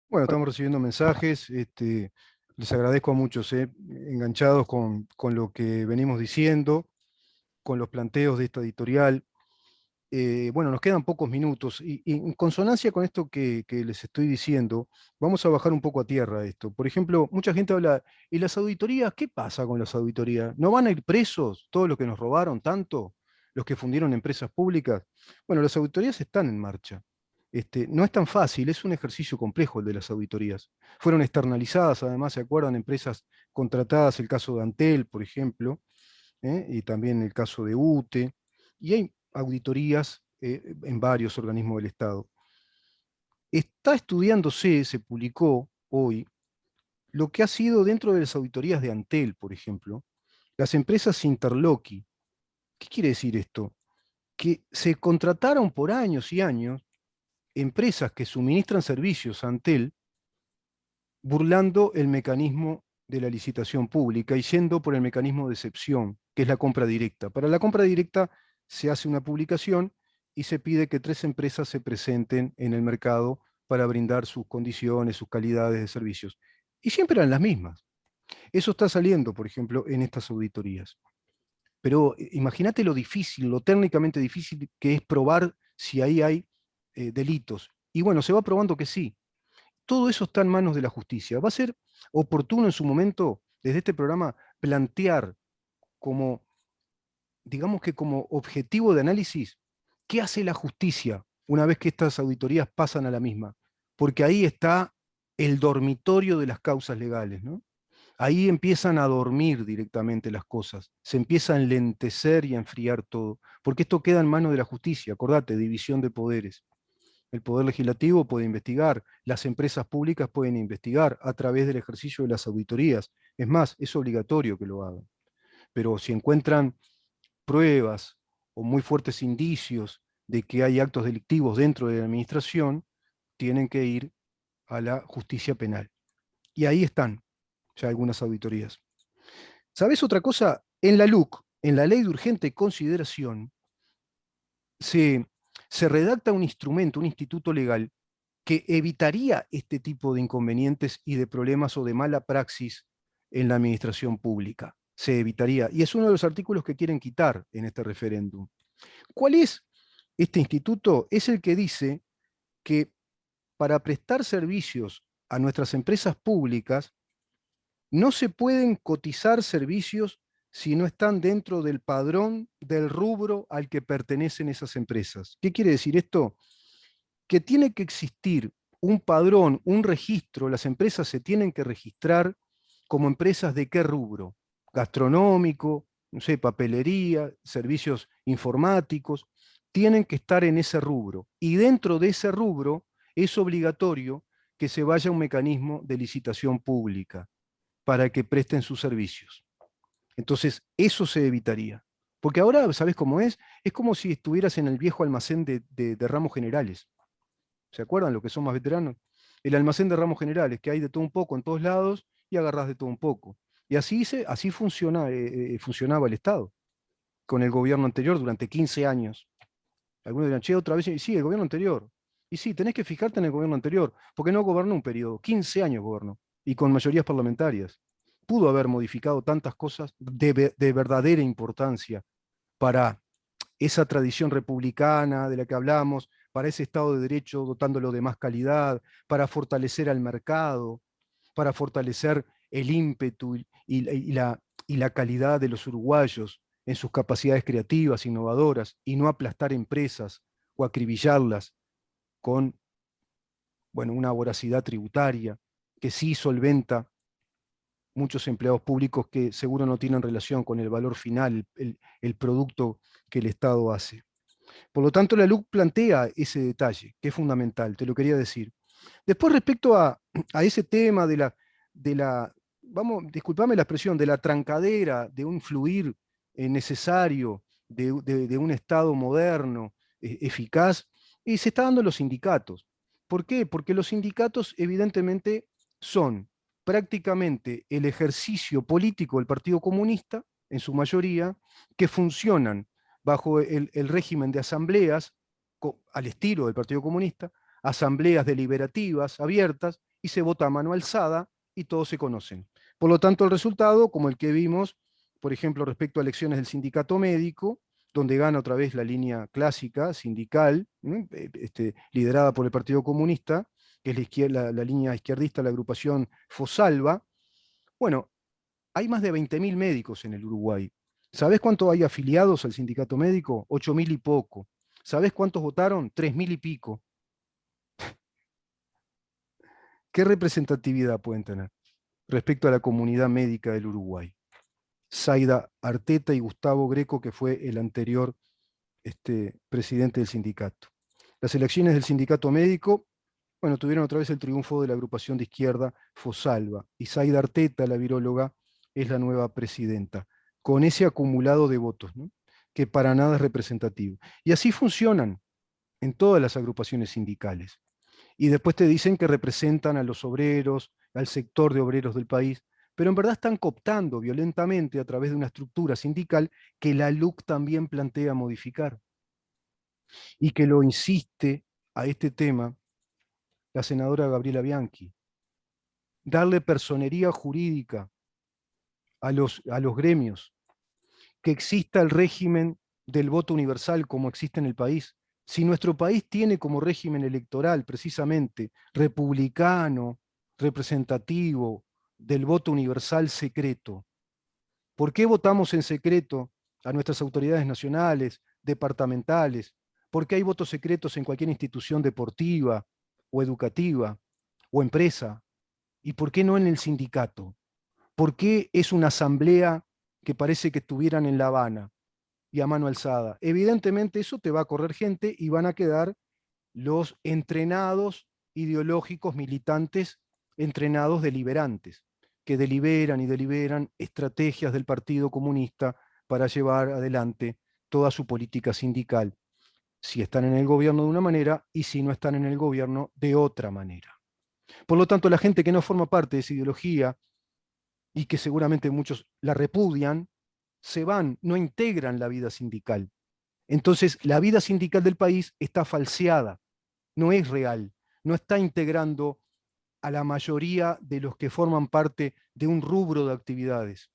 Bueno, estamos recibiendo mensajes. Les agradezco a muchos, enganchados con lo que venimos diciendo, con los planteos de esta editorial. Bueno, nos quedan pocos minutos y en consonancia con esto que les estoy diciendo, vamos a bajar un poco a tierra esto. Por ejemplo, mucha gente habla, ¿y las auditorías? ¿Qué pasa con las auditorías? ¿No van a ir presos todos los que nos robaron tanto? ¿Los que fundieron empresas públicas? Bueno, las auditorías están en marcha. No es tan fácil, es un ejercicio complejo el de las auditorías. Fueron externalizadas, además, ¿se acuerdan? Empresas contratadas, el caso de Antel, por ejemplo, y también el caso de UTE, y hay auditorías en varios organismos del Estado. Está estudiándose, se publicó hoy, lo que ha sido dentro de las auditorías de Antel, por ejemplo, las empresas Interloki. ¿Qué quiere decir esto? Que se contrataron por años y años empresas que suministran servicios a Antel, burlando el mecanismo de la licitación pública y yendo por el mecanismo de excepción, que es la compra directa. Para la compra directa se hace una publicación y se pide que 3 empresas se presenten en el mercado para brindar sus condiciones, sus calidades de servicios. Y siempre eran las mismas. Eso está saliendo, por ejemplo, en estas auditorías. Pero imagínate lo difícil, lo técnicamente difícil que es probar si ahí hay delitos. Y bueno, se va probando que sí. Todo eso está en manos de la justicia. Va a ser oportuno en su momento, desde este programa, plantear como, digamos que como objetivo de análisis, qué hace la justicia una vez que estas auditorías pasan a la misma. Porque ahí está el dormitorio de las causas legales, ¿no? Ahí empiezan a dormir directamente las cosas, se empieza a enlentecer y a enfriar todo, porque esto queda en manos de la justicia, acordate, división de poderes. El Poder Legislativo puede investigar, las empresas públicas pueden investigar a través del ejercicio de las auditorías. Es más, es obligatorio que lo hagan. Pero si encuentran pruebas o muy fuertes indicios de que hay actos delictivos dentro de la administración, tienen que ir a la justicia penal. Y ahí están ya algunas auditorías. ¿Sabes otra cosa? En la LUC, en la Ley de Urgente Consideración, se, se redacta un instrumento, un instituto legal que evitaría este tipo de inconvenientes y de problemas o de mala praxis en la administración pública. Se evitaría. Y es uno de los artículos que quieren quitar en este referéndum. ¿Cuál es este instituto? Es el que dice que para prestar servicios a nuestras empresas públicas no se pueden cotizar servicios si no están dentro del padrón del rubro al que pertenecen esas empresas. ¿Qué quiere decir esto? Que tiene que existir un padrón, un registro, las empresas se tienen que registrar como empresas de qué rubro, gastronómico, no sé, papelería, servicios informáticos, tienen que estar en ese rubro. Y dentro de ese rubro es obligatorio que se vaya a un mecanismo de licitación pública para que presten sus servicios. Entonces, eso se evitaría. Porque ahora, ¿sabes cómo es? Es como si estuvieras en el viejo almacén de ramos generales. ¿Se acuerdan los que son más veteranos? El almacén de ramos generales, que hay de todo un poco en todos lados y agarrás de todo un poco. Y así funcionaba el Estado con el gobierno anterior durante 15 años. Algunos dirán, che, otra vez, y sí, el gobierno anterior. Y sí, tenés que fijarte en el gobierno anterior, porque no gobernó un periodo, 15 años gobernó, y con mayorías parlamentarias. Pudo haber modificado tantas cosas de verdadera importancia para esa tradición republicana de la que hablamos, para ese Estado de Derecho dotándolo de más calidad, para fortalecer al mercado, para fortalecer el ímpetu y la calidad de los uruguayos en sus capacidades creativas, innovadoras, y no aplastar empresas o acribillarlas con, bueno, una voracidad tributaria que sí solventa muchos empleados públicos que seguro no tienen relación con el valor final, el producto que el Estado hace. Por lo tanto, la LUC plantea ese detalle, que es fundamental, te lo quería decir. Después, respecto a ese tema disculpame la expresión, de la trancadera, de un fluir necesario, de un Estado moderno, eficaz, y se está dando en los sindicatos. ¿Por qué? Porque los sindicatos evidentemente son prácticamente el ejercicio político del Partido Comunista en su mayoría, que funcionan bajo el régimen de asambleas, al estilo del Partido Comunista, asambleas deliberativas, abiertas, y se vota a mano alzada y todos se conocen. Por lo tanto, el resultado, como el que vimos, por ejemplo, respecto a elecciones del sindicato médico, donde gana otra vez la línea clásica, sindical, liderada por el Partido Comunista, que es la línea izquierdista, la agrupación Fosalva. Bueno, hay más de 20.000 médicos en el Uruguay. ¿Sabés cuánto hay afiliados al sindicato médico? 8.000 y poco. ¿Sabés cuántos votaron? 3.000 y pico. ¿Qué representatividad pueden tener respecto a la comunidad médica del Uruguay? Zaida Arteta y Gustavo Greco, que fue el anterior presidente del sindicato. Las elecciones del sindicato médico, bueno, tuvieron otra vez el triunfo de la agrupación de izquierda Fosalva, y Zaida Arteta, la viróloga, es la nueva presidenta, con ese acumulado de votos, ¿no? Que para nada es representativo. Y así funcionan en todas las agrupaciones sindicales. Y después te dicen que representan a los obreros, al sector de obreros del país, pero en verdad están cooptando violentamente a través de una estructura sindical que la LUC también plantea modificar y que lo insiste a este tema la senadora Gabriela Bianchi. Darle personería jurídica a los gremios, que exista el régimen del voto universal como existe en el país. Si nuestro país tiene como régimen electoral precisamente republicano, representativo, del voto universal secreto, ¿por qué votamos en secreto a nuestras autoridades nacionales, departamentales? ¿Por qué hay votos secretos en cualquier institución deportiva o educativa o empresa? ¿Y por qué no en el sindicato? ¿Por qué es una asamblea que parece que estuvieran en La Habana y a mano alzada? Evidentemente eso te va a correr gente y van a quedar los entrenados ideológicos militantes, entrenados deliberantes, que deliberan y deliberan estrategias del Partido Comunista para llevar adelante toda su política sindical, si están en el gobierno de una manera y si no están en el gobierno de otra manera. Por lo tanto, la gente que no forma parte de esa ideología y que seguramente muchos la repudian, se van, no integran la vida sindical. Entonces, la vida sindical del país está falseada, no es real, no está integrando a la mayoría de los que forman parte de un rubro de actividades.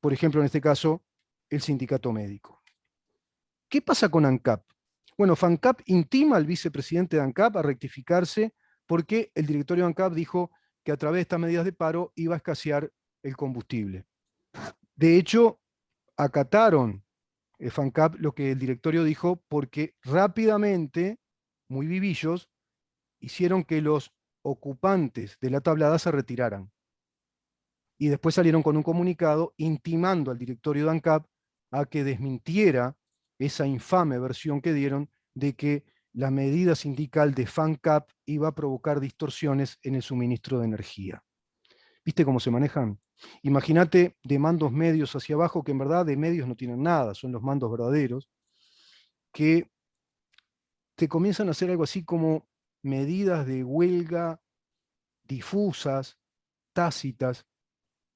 Por ejemplo, en este caso, el sindicato médico. ¿Qué pasa con ANCAP? Bueno, FANCAP intima al vicepresidente de ANCAP a rectificarse porque el directorio de ANCAP dijo que a través de estas medidas de paro iba a escasear el combustible. De hecho, acataron FANCAP lo que el directorio dijo porque rápidamente, muy vivillos, hicieron que los ocupantes de la tablada se retiraran. Y después salieron con un comunicado intimando al directorio de ANCAP a que desmintiera esa infame versión que dieron de que la medida sindical de FANCAP iba a provocar distorsiones en el suministro de energía. ¿Viste cómo se manejan? Imagínate de mandos medios hacia abajo, que en verdad de medios no tienen nada, son los mandos verdaderos, que te comienzan a hacer algo así como medidas de huelga difusas, tácitas,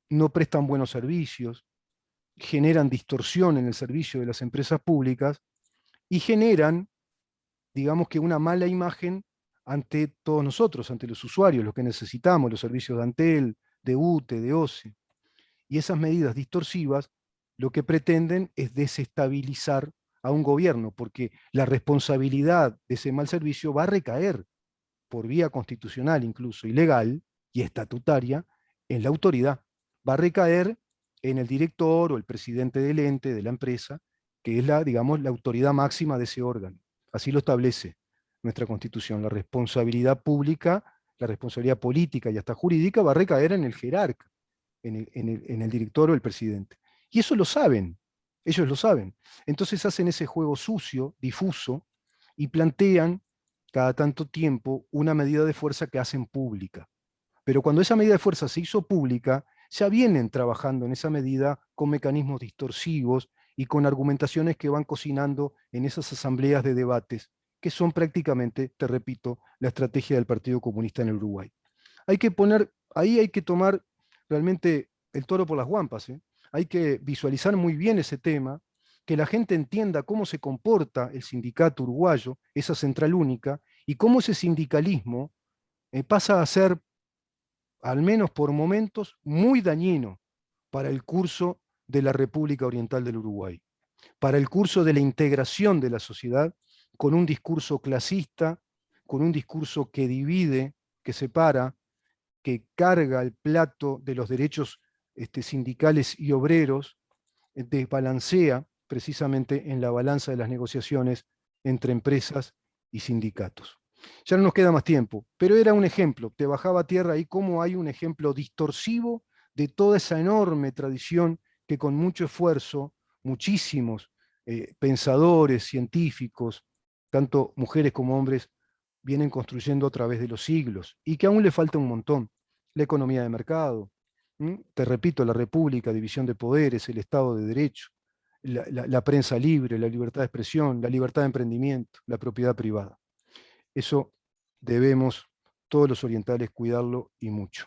no prestan buenos servicios, generan distorsión en el servicio de las empresas públicas y generan, digamos que una mala imagen ante todos nosotros, ante los usuarios, los que necesitamos, los servicios de Antel, de UTE, de OCE. Y esas medidas distorsivas lo que pretenden es desestabilizar a un gobierno, porque la responsabilidad de ese mal servicio va a recaer por vía constitucional incluso y legal y estatutaria en la autoridad. Va a recaer en el director o el presidente del ente, de la empresa, que es la, digamos, la autoridad máxima de ese órgano. Así lo establece nuestra Constitución. La responsabilidad pública, la responsabilidad política y hasta jurídica va a recaer en el jerarca, en el director o el presidente. Y eso lo saben, ellos lo saben. Entonces hacen ese juego sucio, difuso, y plantean cada tanto tiempo una medida de fuerza que hacen pública. Pero cuando esa medida de fuerza se hizo pública, ya vienen trabajando en esa medida con mecanismos distorsivos y con argumentaciones que van cocinando en esas asambleas de debates, que son prácticamente, te repito, la estrategia del Partido Comunista en el Uruguay. Hay que poner, ahí hay que tomar realmente el toro por las guampas, ¿eh? hay que visualizar muy bien ese tema, que la gente entienda cómo se comporta el sindicato uruguayo, esa central única, y cómo ese sindicalismo pasa a ser, al menos por momentos, muy dañino para el curso de la República Oriental del Uruguay, para el curso de la integración de la sociedad con un discurso clasista, con un discurso que divide, que separa, que carga el plato de los derechos sindicales y obreros, desbalancea precisamente en la balanza de las negociaciones entre empresas y sindicatos. Ya no nos queda más tiempo, pero era un ejemplo, te bajaba a tierra ahí cómo hay un ejemplo distorsivo de toda esa enorme tradición que con mucho esfuerzo, muchísimos pensadores, científicos, tanto mujeres como hombres, vienen construyendo a través de los siglos y que aún le falta un montón. La economía de mercado, te repito, la república, división de poderes, el Estado de Derecho, la prensa libre, la libertad de expresión, la libertad de emprendimiento, la propiedad privada. Eso debemos todos los orientales cuidarlo y mucho.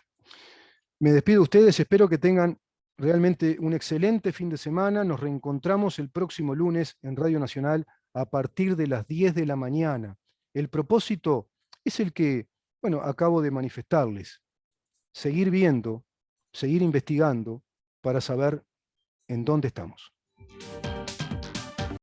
Me despido de ustedes, espero que tengan realmente un excelente fin de semana. Nos reencontramos el próximo lunes en Radio Nacional a partir de las 10 de la mañana. El propósito es el que, bueno, acabo de manifestarles. Seguir viendo, seguir investigando para saber en dónde estamos.